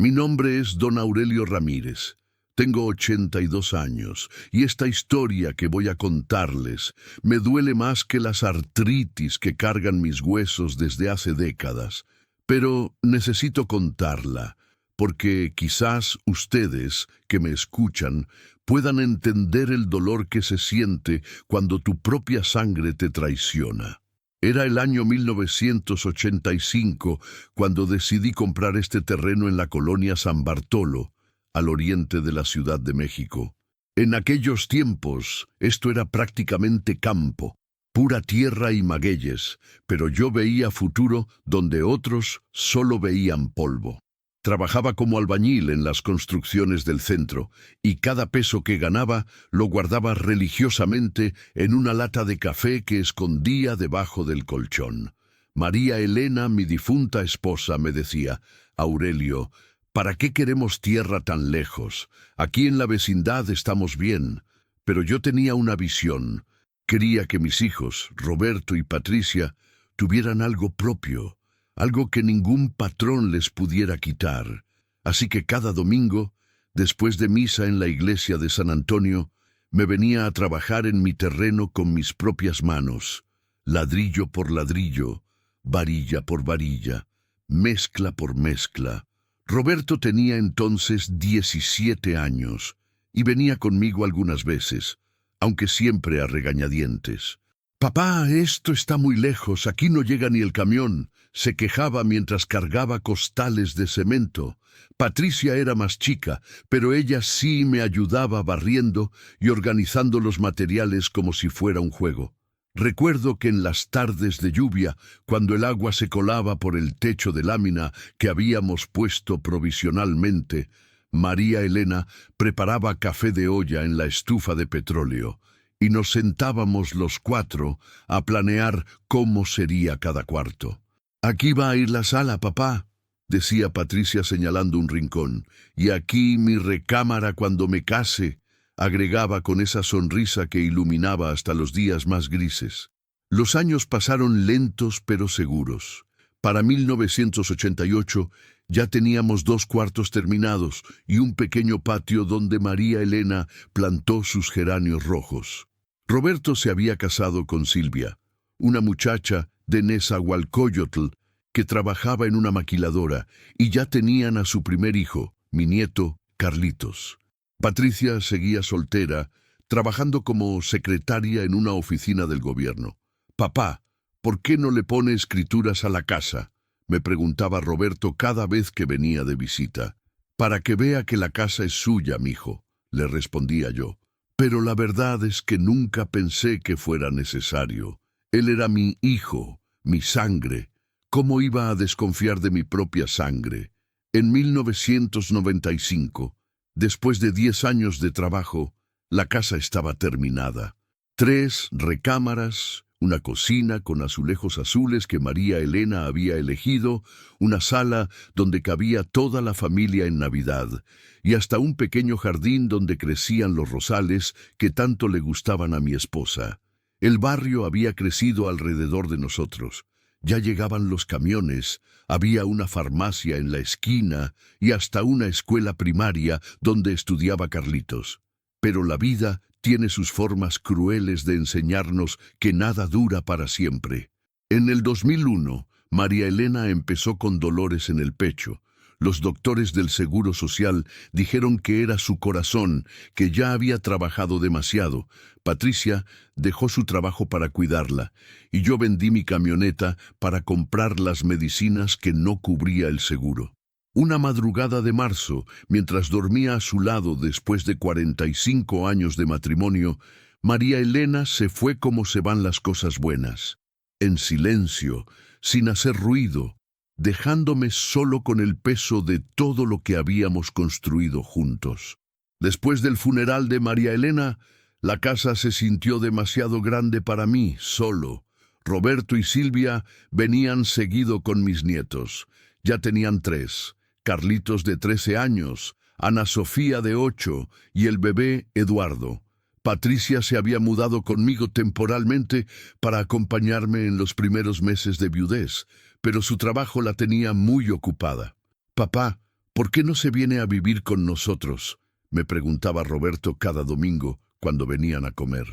Mi nombre es Don Aurelio Ramírez. Tengo 82 años y esta historia que voy a contarles me duele más que las artritis que cargan mis huesos desde hace décadas. Pero necesito contarla, porque quizás ustedes que me escuchan puedan entender el dolor que se siente cuando tu propia sangre te traiciona. Era el año 1985 cuando decidí comprar este terreno en la colonia San Bartolo, al oriente de la Ciudad de México. En aquellos tiempos, esto era prácticamente campo, pura tierra y magueyes, pero yo veía futuro donde otros solo veían polvo. Trabajaba como albañil en las construcciones del centro, y cada peso que ganaba lo guardaba religiosamente en una lata de café que escondía debajo del colchón. María Elena, mi difunta esposa, me decía: «Aurelio, ¿para qué queremos tierra tan lejos? Aquí en la vecindad estamos bien». Pero yo tenía una visión. Quería que mis hijos, Roberto y Patricia, tuvieran algo propio, algo que ningún patrón les pudiera quitar. Así que cada domingo, después de misa en la iglesia de San Antonio, me venía a trabajar en mi terreno con mis propias manos, ladrillo por ladrillo, varilla por varilla, mezcla por mezcla. Roberto tenía entonces 17 años y venía conmigo algunas veces, aunque siempre a regañadientes. «Papá, esto está muy lejos, aquí no llega ni el camión», se quejaba mientras cargaba costales de cemento. Patricia era más chica, pero ella sí me ayudaba barriendo y organizando los materiales como si fuera un juego. Recuerdo que en las tardes de lluvia, cuando el agua se colaba por el techo de lámina que habíamos puesto provisionalmente, María Elena preparaba café de olla en la estufa de petróleo, y nos sentábamos los cuatro a planear cómo sería cada cuarto. «Aquí va a ir la sala, papá», decía Patricia señalando un rincón, «y aquí mi recámara cuando me case», agregaba con esa sonrisa que iluminaba hasta los días más grises. Los años pasaron lentos pero seguros. Para 1988 ya teníamos 2 cuartos terminados y un pequeño patio donde María Elena plantó sus geranios rojos. Roberto se había casado con Silvia, una muchacha de Nezahualcóyotl que trabajaba en una maquiladora, y ya tenían a su primer hijo, mi nieto, Carlitos. Patricia seguía soltera, trabajando como secretaria en una oficina del gobierno. «Papá, ¿por qué no le pone escrituras a la casa?», me preguntaba Roberto cada vez que venía de visita. «Para que vea que la casa es suya, mijo», le respondía yo. Pero la verdad es que nunca pensé que fuera necesario. Él era mi hijo, mi sangre. ¿Cómo iba a desconfiar de mi propia sangre? En 1995, después de 10 años de trabajo, la casa estaba terminada. 3 recámaras, una cocina con azulejos azules que María Elena había elegido, una sala donde cabía toda la familia en Navidad, y hasta un pequeño jardín donde crecían los rosales que tanto le gustaban a mi esposa. El barrio había crecido alrededor de nosotros. Ya llegaban los camiones, había una farmacia en la esquina y hasta una escuela primaria donde estudiaba Carlitos. Pero la vida tiene sus formas crueles de enseñarnos que nada dura para siempre. En el 2001, María Elena empezó con dolores en el pecho. Los doctores del Seguro Social dijeron que era su corazón, que ya había trabajado demasiado. Patricia dejó su trabajo para cuidarla, y yo vendí mi camioneta para comprar las medicinas que no cubría el seguro. Una madrugada de marzo, mientras dormía a su lado después de 45 años de matrimonio, María Elena se fue como se van las cosas buenas, en silencio, sin hacer ruido, dejándome solo con el peso de todo lo que habíamos construido juntos. Después del funeral de María Elena, la casa se sintió demasiado grande para mí, solo. Roberto y Silvia venían seguido con mis nietos. Ya tenían 3. Carlitos de 13 años, Ana Sofía de 8 y el bebé Eduardo. Patricia se había mudado conmigo temporalmente para acompañarme en los primeros meses de viudez, pero su trabajo la tenía muy ocupada. «Papá, ¿Por qué no se viene a vivir con nosotros?, me preguntaba Roberto cada domingo cuando venían a comer.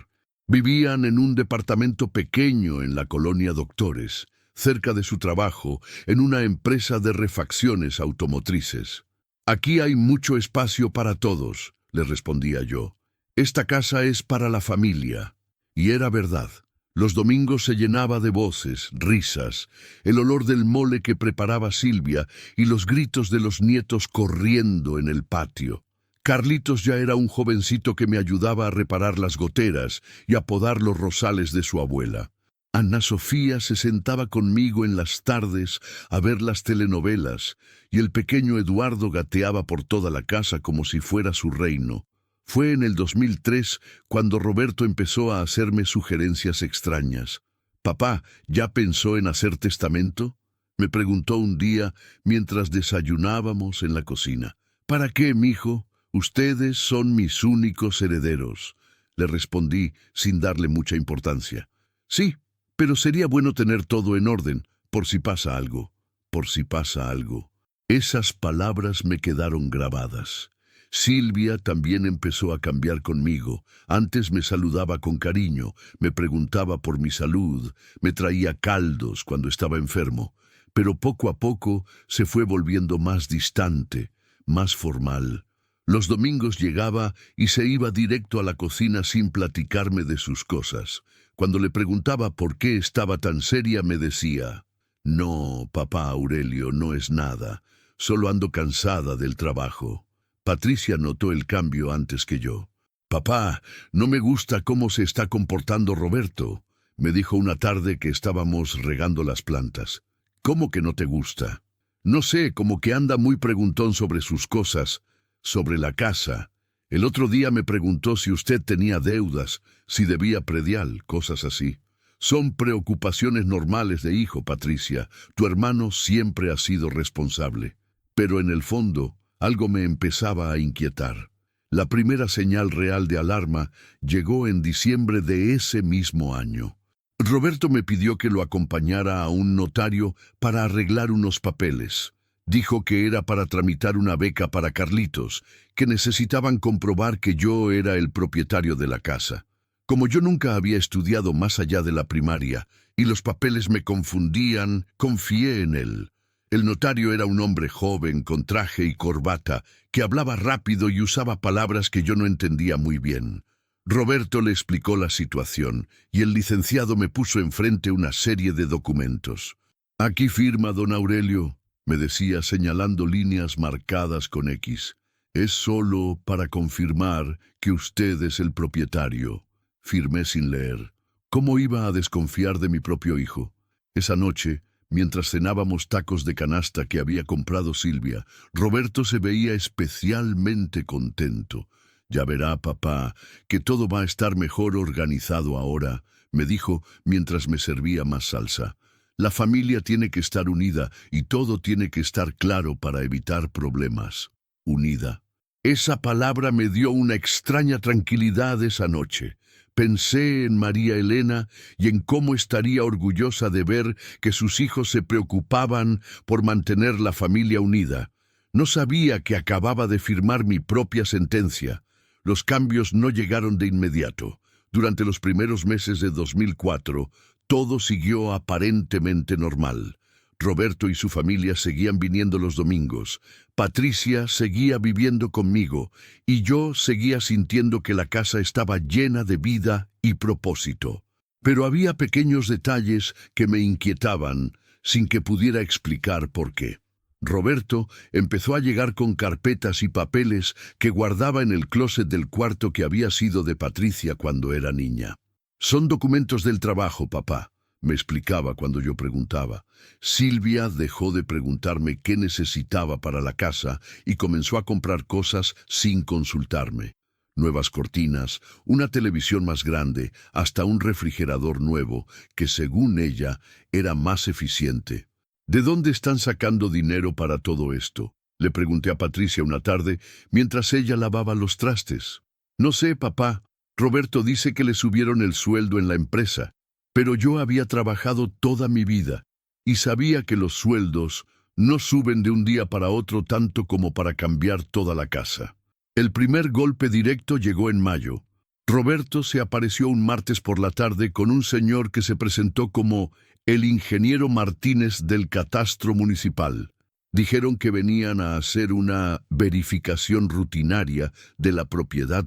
Vivían en un departamento pequeño en la colonia Doctores, cerca de su trabajo, en una empresa de refacciones automotrices. Aquí hay mucho espacio para todos, le respondía yo. Esta casa es para la familia. Y era verdad. Los domingos se llenaba de voces, risas, el olor del mole que preparaba Silvia y los gritos de los nietos corriendo en el patio. Carlitos ya era un jovencito que me ayudaba a reparar las goteras y a podar los rosales de su abuela. Ana Sofía se sentaba conmigo en las tardes a ver las telenovelas y el pequeño Eduardo gateaba por toda la casa como si fuera su reino. Fue en el 2003 cuando Roberto empezó a hacerme sugerencias extrañas. «Papá, ¿ya pensó en hacer testamento?», me preguntó un día mientras desayunábamos en la cocina. «¿Para qué, mijo? Ustedes son mis únicos herederos», le respondí sin darle mucha importancia. «Sí, pero sería bueno tener todo en orden, por si pasa algo, por si pasa algo». Esas palabras me quedaron grabadas. Silvia también empezó a cambiar conmigo. Antes me saludaba con cariño, me preguntaba por mi salud, me traía caldos cuando estaba enfermo, pero poco a poco se fue volviendo más distante, más formal. Los domingos llegaba y se iba directo a la cocina sin platicarme de sus cosas. Cuando le preguntaba por qué estaba tan seria, me decía: «No, papá Aurelio, no es nada, solo ando cansada del trabajo». Patricia notó el cambio antes que yo. «Papá, no me gusta cómo se está comportando Roberto», me dijo una tarde que estábamos regando las plantas. «¿Cómo que no te gusta?». «No sé, como que anda muy preguntón sobre sus cosas, sobre la casa. El otro día me preguntó si usted tenía deudas, si debía predial, cosas así». «Son preocupaciones normales de hijo, Patricia. Tu hermano siempre ha sido responsable». Pero en el fondo, algo me empezaba a inquietar. La primera señal real de alarma llegó en diciembre de ese mismo año. Roberto me pidió que lo acompañara a un notario para arreglar unos papeles. Dijo que era para tramitar una beca para Carlitos, que necesitaban comprobar que yo era el propietario de la casa. Como yo nunca había estudiado más allá de la primaria y los papeles me confundían, confié en él. El notario era un hombre joven, con traje y corbata, que hablaba rápido y usaba palabras que yo no entendía muy bien. Roberto le explicó la situación, y el licenciado me puso enfrente una serie de documentos. «Aquí firma, don Aurelio», me decía señalando líneas marcadas con X. «Es solo para confirmar que usted es el propietario». Firmé sin leer. ¿Cómo iba a desconfiar de mi propio hijo? Esa noche, mientras cenábamos tacos de canasta que había comprado Silvia, Roberto se veía especialmente contento. «Ya verá, papá, que todo va a estar mejor organizado ahora», me dijo mientras me servía más salsa. «La familia tiene que estar unida y todo tiene que estar claro para evitar problemas». Unida. Esa palabra me dio una extraña tranquilidad esa noche. Pensé en María Elena y en cómo estaría orgullosa de ver que sus hijos se preocupaban por mantener la familia unida. No sabía que acababa de firmar mi propia sentencia. Los cambios no llegaron de inmediato. Durante los primeros meses de 2004, todo siguió aparentemente normal. Roberto y su familia seguían viniendo los domingos. Patricia seguía viviendo conmigo y yo seguía sintiendo que la casa estaba llena de vida y propósito. Pero había pequeños detalles que me inquietaban sin que pudiera explicar por qué. Roberto empezó a llegar con carpetas y papeles que guardaba en el closet del cuarto que había sido de Patricia cuando era niña. «Son documentos del trabajo, papá», me explicaba cuando yo preguntaba. Silvia dejó de preguntarme qué necesitaba para la casa y comenzó a comprar cosas sin consultarme. Nuevas cortinas, una televisión más grande, hasta un refrigerador nuevo, que según ella era más eficiente. «¿De dónde están sacando dinero para todo esto?», le pregunté a Patricia una tarde mientras ella lavaba los trastes. «No sé, papá. Roberto dice que le subieron el sueldo en la empresa. Pero yo había trabajado toda mi vida y sabía que los sueldos No suben de un día para otro tanto como para cambiar toda la casa. El primer golpe directo llegó en mayo. Roberto se apareció un martes por la tarde con un señor que se presentó como el ingeniero Martínez del Catastro Municipal. Dijeron que venían a hacer una verificación rutinaria de la propiedad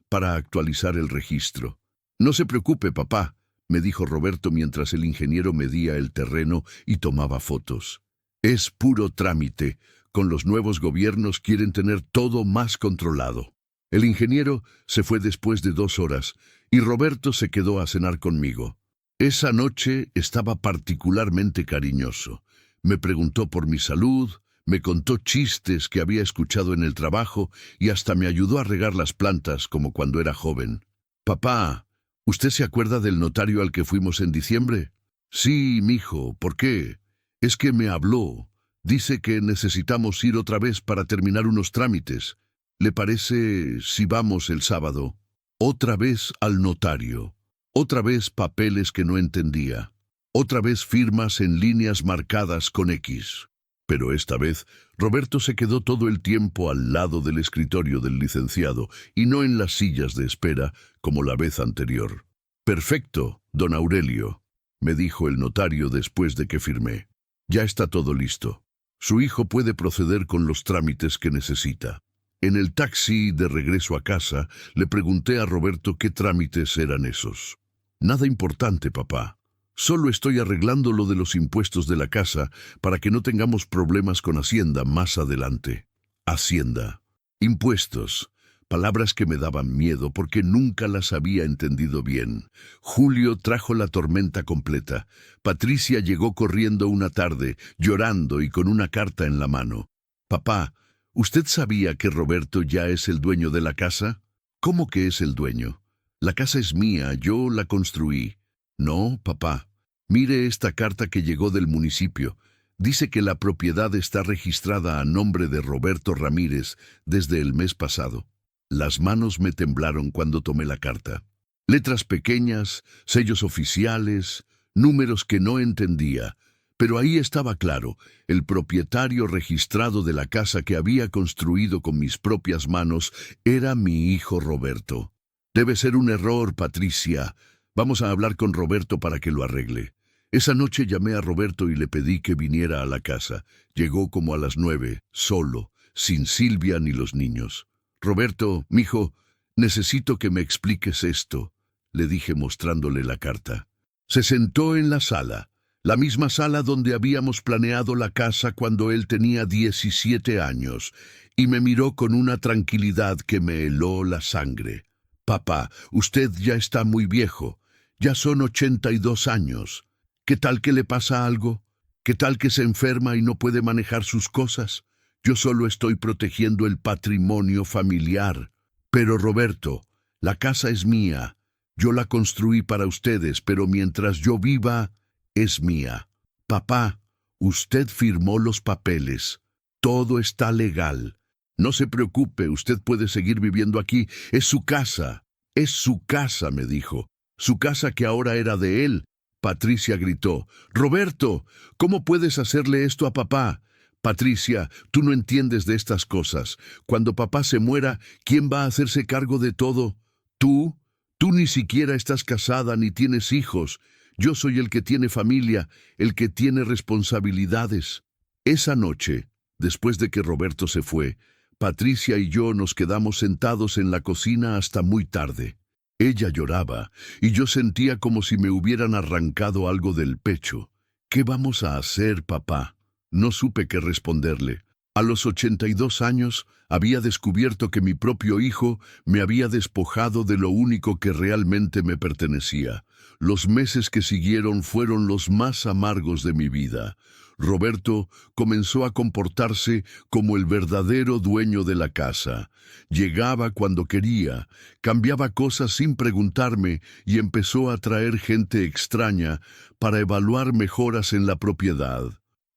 para actualizar el registro. No se preocupe, papá, me dijo Roberto mientras el ingeniero medía el terreno y tomaba fotos. Es puro trámite. Con los nuevos gobiernos quieren tener todo más controlado. El ingeniero se fue después de 2 horas y Roberto se quedó a cenar conmigo. Esa noche estaba particularmente cariñoso. Me preguntó por mi salud, me contó chistes que había escuchado en el trabajo y hasta me ayudó a regar las plantas como cuando era joven. Papá, ¿usted se acuerda del notario al que fuimos en diciembre? Sí, mijo, ¿por qué? Es que me habló. Dice que necesitamos ir otra vez para terminar unos trámites. ¿Le parece si vamos el sábado? Otra vez al notario. Otra vez papeles que no entendía. Otra vez firmas en líneas marcadas con X. Pero esta vez, Roberto se quedó todo el tiempo al lado del escritorio del licenciado y no en las sillas de espera como la vez anterior. Perfecto, don Aurelio, me dijo el notario después de que firmé. Ya está todo listo. Su hijo puede proceder con los trámites que necesita. En el taxi de regreso a casa, le pregunté a Roberto qué trámites eran esos. Nada importante, papá. Solo estoy arreglando lo de los impuestos de la casa para que no tengamos problemas con Hacienda más adelante. Hacienda. Impuestos. Palabras que me daban miedo porque nunca las había entendido bien. Julio trajo la tormenta completa. Patricia llegó corriendo una tarde, llorando y con una carta en la mano. Papá, ¿usted sabía que Roberto ya es el dueño de la casa? ¿Cómo que es el dueño? La casa es mía, yo la construí. No, papá. Mire esta carta que llegó del municipio. Dice que la propiedad está registrada a nombre de Roberto Ramírez desde el mes pasado. Las manos me temblaron cuando tomé la carta. Letras pequeñas, sellos oficiales, números que no entendía. Pero ahí estaba claro, el propietario registrado de la casa que había construido con mis propias manos era mi hijo Roberto. Debe ser un error, Patricia. Vamos a hablar con Roberto para que lo arregle. Esa noche llamé a Roberto y le pedí que viniera a la casa. Llegó como a las 9, solo, sin Silvia ni los niños. Roberto, mijo, necesito que me expliques esto, le dije mostrándole la carta. Se sentó en la sala, la misma sala donde habíamos planeado la casa cuando él tenía 17 años, y me miró con una tranquilidad que me heló la sangre. Papá, usted ya está muy viejo, ya son 82 años. ¿Qué tal que le pasa algo? ¿Qué tal que se enferma y no puede manejar sus cosas? Yo solo estoy protegiendo el patrimonio familiar. Pero Roberto, la casa es mía. Yo la construí para ustedes, pero mientras yo viva, es mía. Papá, usted firmó los papeles. Todo está legal. No se preocupe, usted puede seguir viviendo aquí. Es su casa. Es su casa, me dijo. Su casa que ahora era de él. Patricia gritó. Roberto, ¿cómo puedes hacerle esto a papá? Patricia, tú no entiendes de estas cosas. Cuando papá se muera, ¿quién va a hacerse cargo de todo? ¿Tú? Tú ni siquiera estás casada ni tienes hijos. Yo soy el que tiene familia, el que tiene responsabilidades. Esa noche, después de que Roberto se fue, Patricia y yo nos quedamos sentados en la cocina hasta muy tarde. Ella lloraba, y yo sentía como si me hubieran arrancado algo del pecho. ¿Qué vamos a hacer, papá? No supe qué responderle. A los 82 años había descubierto que mi propio hijo me había despojado de lo único que realmente me pertenecía. Los meses que siguieron fueron los más amargos de mi vida. Roberto comenzó a comportarse como el verdadero dueño de la casa. Llegaba cuando quería, cambiaba cosas sin preguntarme y empezó a traer gente extraña para evaluar mejoras en la propiedad.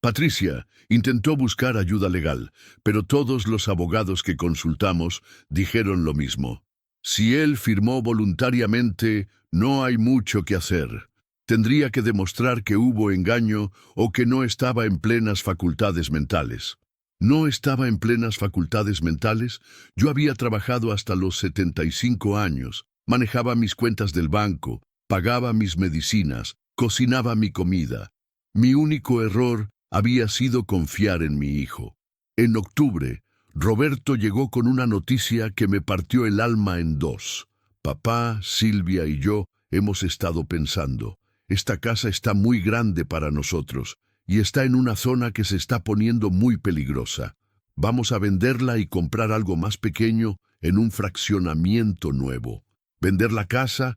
Patricia intentó buscar ayuda legal, pero todos los abogados que consultamos dijeron lo mismo. Si él firmó voluntariamente, no hay mucho que hacer. Tendría que demostrar que hubo engaño o que no estaba en plenas facultades mentales. No estaba en plenas facultades mentales. Yo había trabajado hasta los 75 años, manejaba mis cuentas del banco, pagaba mis medicinas, cocinaba mi comida. Mi único error había sido confiar en mi hijo. En octubre, Roberto llegó con una noticia que me partió el alma en dos. Papá, Silvia y yo hemos estado pensando. Esta casa está muy grande para nosotros y está en una zona que se está poniendo muy peligrosa. Vamos a venderla y comprar algo más pequeño en un fraccionamiento nuevo. Vender la casa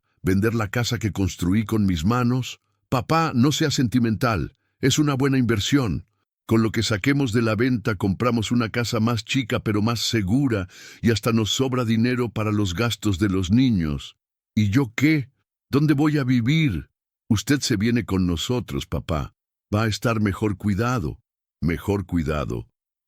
que construí con mis manos. Papá, no sea sentimental, es una buena inversión. Con lo que saquemos de la venta compramos una casa más chica pero más segura y hasta nos sobra dinero para los gastos de los niños. ¿Y yo qué? ¿Dónde voy a vivir? Usted se viene con nosotros, papá. Va a estar mejor cuidado,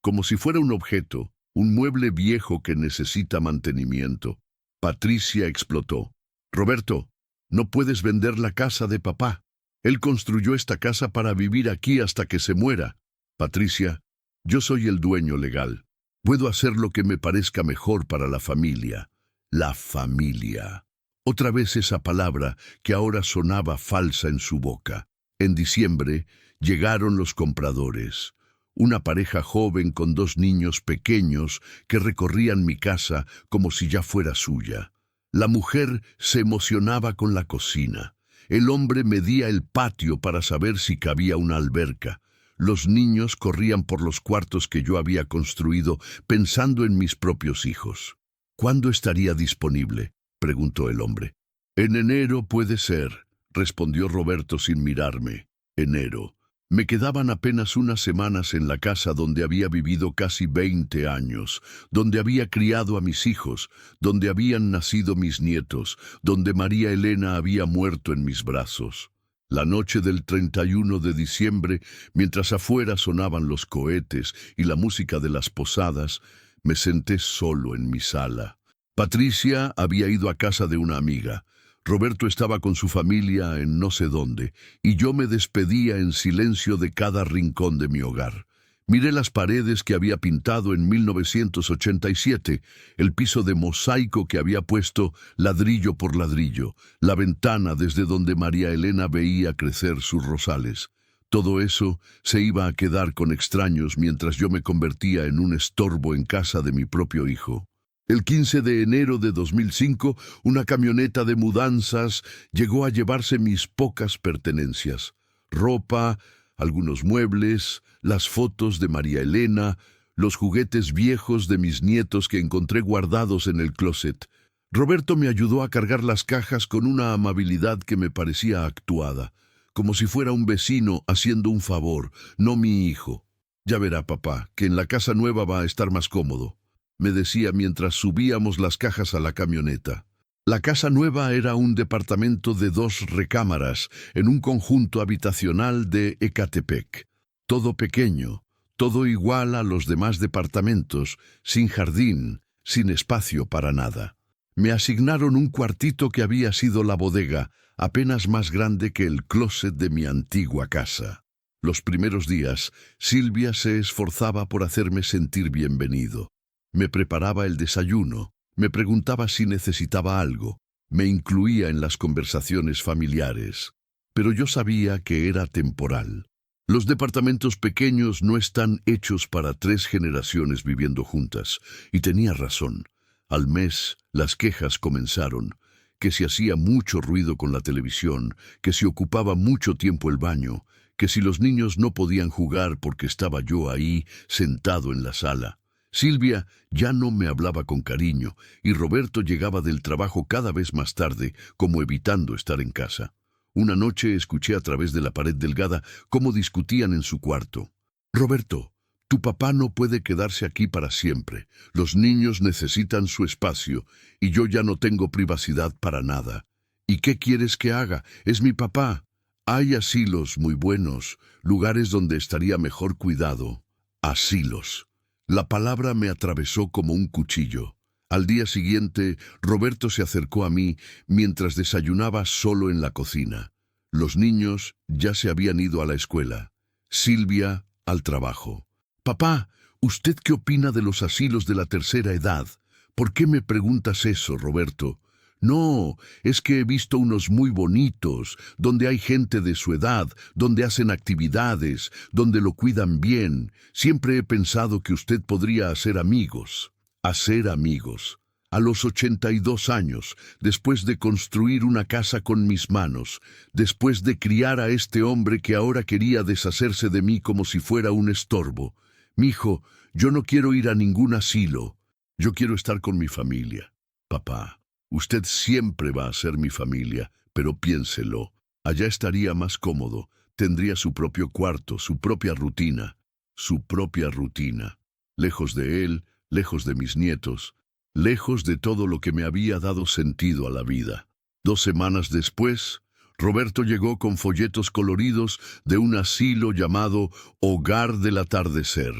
como si fuera un objeto, un mueble viejo que necesita mantenimiento. Patricia explotó. Roberto, no puedes vender la casa de papá. Él construyó esta casa para vivir aquí hasta que se muera. Patricia, yo soy el dueño legal. Puedo hacer lo que me parezca mejor para la familia. La familia. Otra vez esa palabra que ahora sonaba falsa en su boca. En diciembre llegaron los compradores. Una pareja joven con 2 niños pequeños que recorrían mi casa como si ya fuera suya. La mujer se emocionaba con la cocina. El hombre medía el patio para saber si cabía una alberca. Los niños corrían por los cuartos que yo había construido pensando en mis propios hijos. ¿Cuándo estaría disponible?, preguntó el hombre. En enero puede ser, respondió Roberto sin mirarme. Enero. Me quedaban apenas unas semanas en la casa donde había vivido casi 20 años, donde había criado a mis hijos, donde habían nacido mis nietos, donde María Elena había muerto en mis brazos. La noche del 31 de diciembre, mientras afuera sonaban los cohetes y la música de las posadas, me senté solo en mi sala. Patricia había ido a casa de una amiga. Roberto estaba con su familia en no sé dónde, y yo me despedía en silencio de cada rincón de mi hogar. Miré las paredes que había pintado en 1987, el piso de mosaico que había puesto ladrillo por ladrillo, la ventana desde donde María Elena veía crecer sus rosales. Todo eso se iba a quedar con extraños mientras yo me convertía en un estorbo en casa de mi propio hijo. El 15 de enero de 2005, una camioneta de mudanzas llegó a llevarse mis pocas pertenencias. Ropa, algunos muebles, las fotos de María Elena, los juguetes viejos de mis nietos que encontré guardados en el closet. Roberto me ayudó a cargar las cajas con una amabilidad que me parecía actuada, como si fuera un vecino haciendo un favor, no mi hijo. Ya verá, papá, que en la casa nueva va a estar más cómodo, me decía mientras subíamos las cajas a la camioneta. La casa nueva era un departamento de 2 recámaras en un conjunto habitacional de Ecatepec. Todo pequeño, todo igual a los demás departamentos, sin jardín, sin espacio para nada. Me asignaron un cuartito que había sido la bodega, apenas más grande que el closet de mi antigua casa. Los primeros días, Silvia se esforzaba por hacerme sentir bienvenido. Me preparaba el desayuno, me preguntaba si necesitaba algo, me incluía en las conversaciones familiares. Pero yo sabía que era temporal. Los departamentos pequeños no están hechos para 3 generaciones viviendo juntas, y tenía razón. Al mes, las quejas comenzaron, que si hacía mucho ruido con la televisión, que si ocupaba mucho tiempo el baño, que si los niños no podían jugar porque estaba yo ahí, sentado en la sala. Silvia ya no me hablaba con cariño, y Roberto llegaba del trabajo cada vez más tarde, como evitando estar en casa. Una noche escuché a través de la pared delgada cómo discutían en su cuarto. Roberto, tu papá no puede quedarse aquí para siempre. Los niños necesitan su espacio, y yo ya no tengo privacidad para nada. ¿Y qué quieres que haga? Es mi papá. Hay asilos muy buenos, lugares donde estaría mejor cuidado. Asilos. La palabra me atravesó como un cuchillo. Al día siguiente, Roberto se acercó a mí mientras desayunaba solo en la cocina. Los niños ya se habían ido a la escuela. Silvia al trabajo. Papá, ¿usted qué opina de los asilos de la tercera edad? ¿Por qué me preguntas eso, Roberto? No, es que he visto unos muy bonitos, donde hay gente de su edad, donde hacen actividades, donde lo cuidan bien. Siempre he pensado que usted podría hacer amigos. Hacer amigos. A los 82 años, después de construir una casa con mis manos, después de criar a este hombre que ahora quería deshacerse de mí como si fuera un estorbo. Mijo, yo no quiero ir a ningún asilo. Yo quiero estar con mi familia. Papá, usted siempre va a ser mi familia, pero piénselo. Allá estaría más cómodo. Tendría su propio cuarto, su propia rutina. Su propia rutina. Lejos de él, lejos de mis nietos, lejos de todo lo que me había dado sentido a la vida. 2 semanas después, Roberto llegó con folletos coloridos de un asilo llamado Hogar del Atardecer.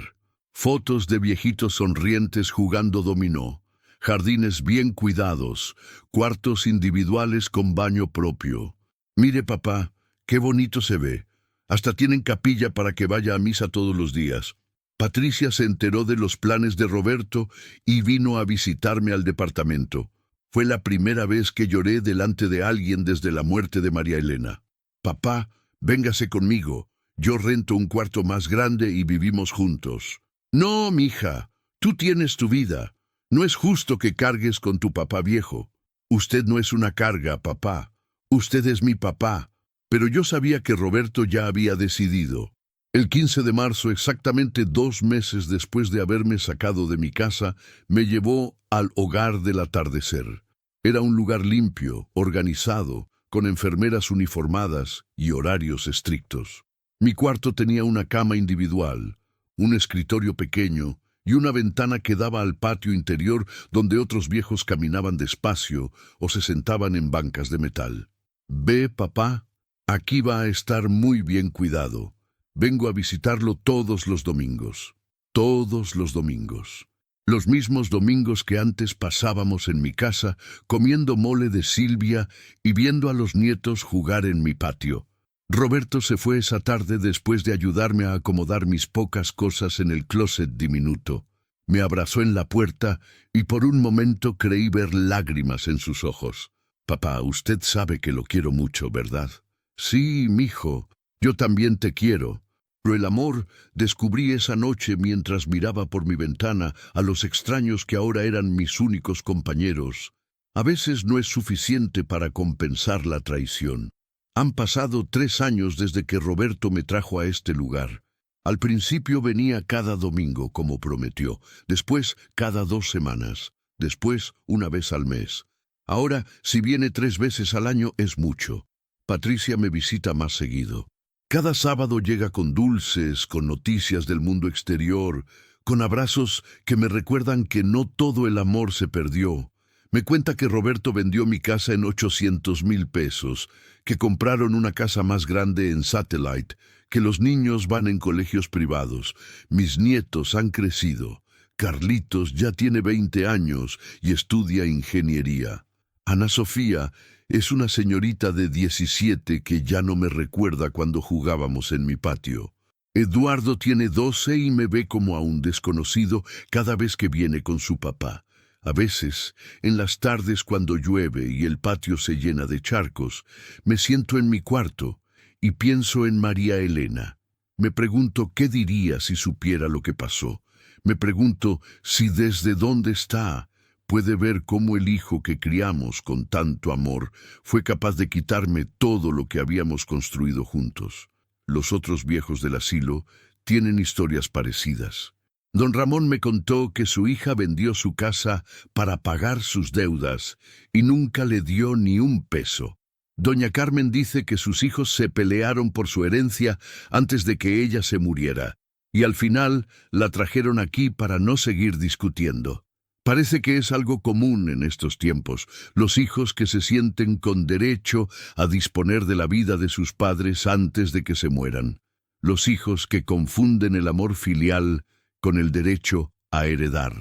Fotos de viejitos sonrientes jugando dominó, jardines bien cuidados, cuartos individuales con baño propio. Mire, papá, qué bonito se ve. Hasta tienen capilla para que vaya a misa todos los días. Patricia se enteró de los planes de Roberto y vino a visitarme al departamento. Fue la primera vez que lloré delante de alguien desde la muerte de María Elena. Papá, véngase conmigo. Yo rento un cuarto más grande y vivimos juntos. No, mija, tú tienes tu vida. No es justo que cargues con tu papá viejo. Usted no es una carga, papá. Usted es mi papá. Pero yo sabía que Roberto ya había decidido. El 15 de marzo, exactamente 2 meses después de haberme sacado de mi casa, me llevó al Hogar del Atardecer. Era un lugar limpio, organizado, con enfermeras uniformadas y horarios estrictos. Mi cuarto tenía una cama individual, un escritorio pequeño y una ventana que daba al patio interior donde otros viejos caminaban despacio o se sentaban en bancas de metal. Ve, papá, aquí va a estar muy bien cuidado. Vengo a visitarlo todos los domingos. Todos los domingos. Los mismos domingos que antes pasábamos en mi casa, comiendo mole de Silvia y viendo a los nietos jugar en mi patio. Roberto se fue esa tarde después de ayudarme a acomodar mis pocas cosas en el closet diminuto. Me abrazó en la puerta y por un momento creí ver lágrimas en sus ojos. Papá, usted sabe que lo quiero mucho, ¿verdad? Sí, mijo. Yo también te quiero, pero el amor descubrí esa noche mientras miraba por mi ventana a los extraños que ahora eran mis únicos compañeros. A veces no es suficiente para compensar la traición. Han pasado 3 años desde que Roberto me trajo a este lugar. Al principio venía cada domingo, como prometió, después cada 2 semanas, después una vez al mes. Ahora, si viene 3 veces al año, es mucho. Patricia me visita más seguido. Cada sábado llega con dulces, con noticias del mundo exterior, con abrazos que me recuerdan que no todo el amor se perdió. Me cuenta que Roberto vendió mi casa en 800,000 pesos, que compraron una casa más grande en Satellite, que los niños van en colegios privados. Mis nietos han crecido. Carlitos ya tiene 20 años y estudia ingeniería. Ana Sofía es una señorita de 17 que ya no me recuerda cuando jugábamos en mi patio. Eduardo tiene 12 y me ve como a un desconocido cada vez que viene con su papá. A veces, en las tardes cuando llueve y el patio se llena de charcos, me siento en mi cuarto y pienso en María Elena. Me pregunto qué diría si supiera lo que pasó. Me pregunto si desde dónde está puede ver cómo el hijo que criamos con tanto amor fue capaz de quitarme todo lo que habíamos construido juntos. Los otros viejos del asilo tienen historias parecidas. Don Ramón me contó que su hija vendió su casa para pagar sus deudas y nunca le dio ni un peso. Doña Carmen dice que sus hijos se pelearon por su herencia antes de que ella se muriera, y al final la trajeron aquí para no seguir discutiendo. Parece que es algo común en estos tiempos, los hijos que se sienten con derecho a disponer de la vida de sus padres antes de que se mueran. Los hijos que confunden el amor filial con el derecho a heredar.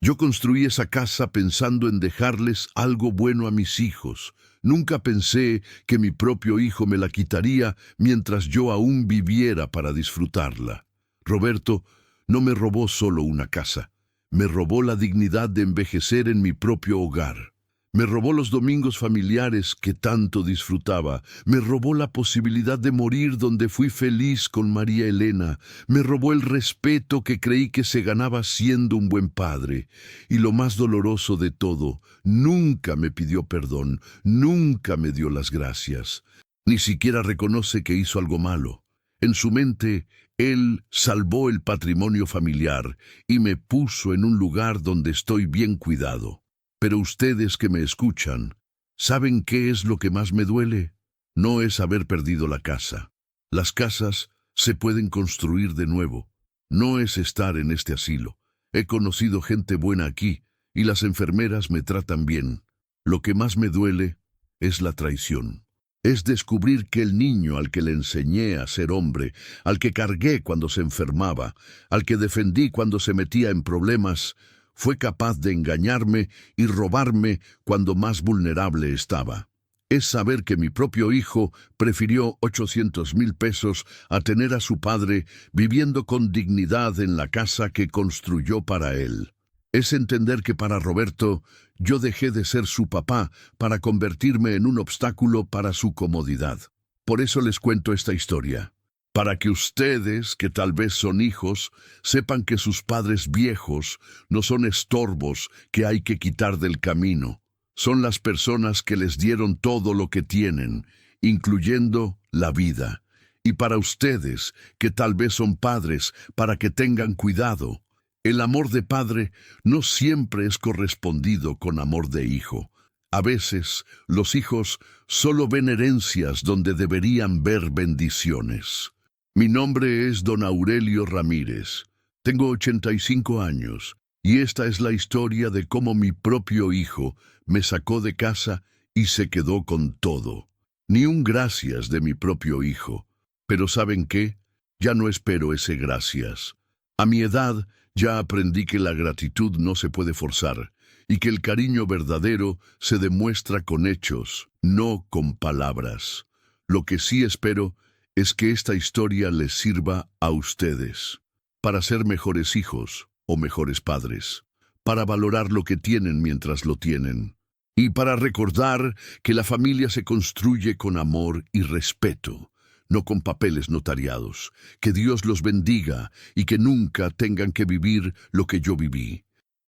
Yo construí esa casa pensando en dejarles algo bueno a mis hijos, Nunca pensé que mi propio hijo me la quitaría mientras yo aún viviera para disfrutarla. Roberto no me robó solo una casa, me robó la dignidad de envejecer en mi propio hogar. Me robó los domingos familiares que tanto disfrutaba. Me robó la posibilidad de morir donde fui feliz con María Elena. Me robó el respeto que creí que se ganaba siendo un buen padre. Y lo más doloroso de todo, nunca me pidió perdón, nunca me dio las gracias. Ni siquiera reconoce que hizo algo malo. En su mente, él salvó el patrimonio familiar y me puso en un lugar donde estoy bien cuidado. Pero ustedes que me escuchan, ¿saben qué es lo que más me duele? No es haber perdido la casa. Las casas se pueden construir de nuevo. No es estar en este asilo. He conocido gente buena aquí y las enfermeras me tratan bien. Lo que más me duele es la traición. Es descubrir que el niño al que le enseñé a ser hombre, al que cargué cuando se enfermaba, al que defendí cuando se metía en problemas, fue capaz de engañarme y robarme cuando más vulnerable estaba. Es saber que mi propio hijo prefirió 800,000 pesos a tener a su padre viviendo con dignidad en la casa que construyó para él. Es entender que para Roberto yo dejé de ser su papá para convertirme en un obstáculo para su comodidad. Por eso les cuento esta historia. Para que ustedes, que tal vez son hijos, sepan que sus padres viejos no son estorbos que hay que quitar del camino. Son las personas que les dieron todo lo que tienen, incluyendo la vida. Y para ustedes, que tal vez son padres, para que tengan cuidado. El amor de padre no siempre es correspondido con amor de hijo. A veces, los hijos solo ven herencias donde deberían ver bendiciones. Mi nombre es Don Aurelio Ramírez. Tengo 85 años y esta es la historia de cómo mi propio hijo me sacó de casa y se quedó con todo. Ni un gracias de mi propio hijo. Pero ¿saben qué? Ya no espero ese gracias. A mi edad ya aprendí que la gratitud no se puede forzar y que el cariño verdadero se demuestra con hechos, no con palabras. Lo que sí espero es que esta historia les sirva a ustedes para ser mejores hijos o mejores padres, para valorar lo que tienen mientras lo tienen, y para recordar que la familia se construye con amor y respeto, no con papeles notariados. Que Dios los bendiga y que nunca tengan que vivir lo que yo viví.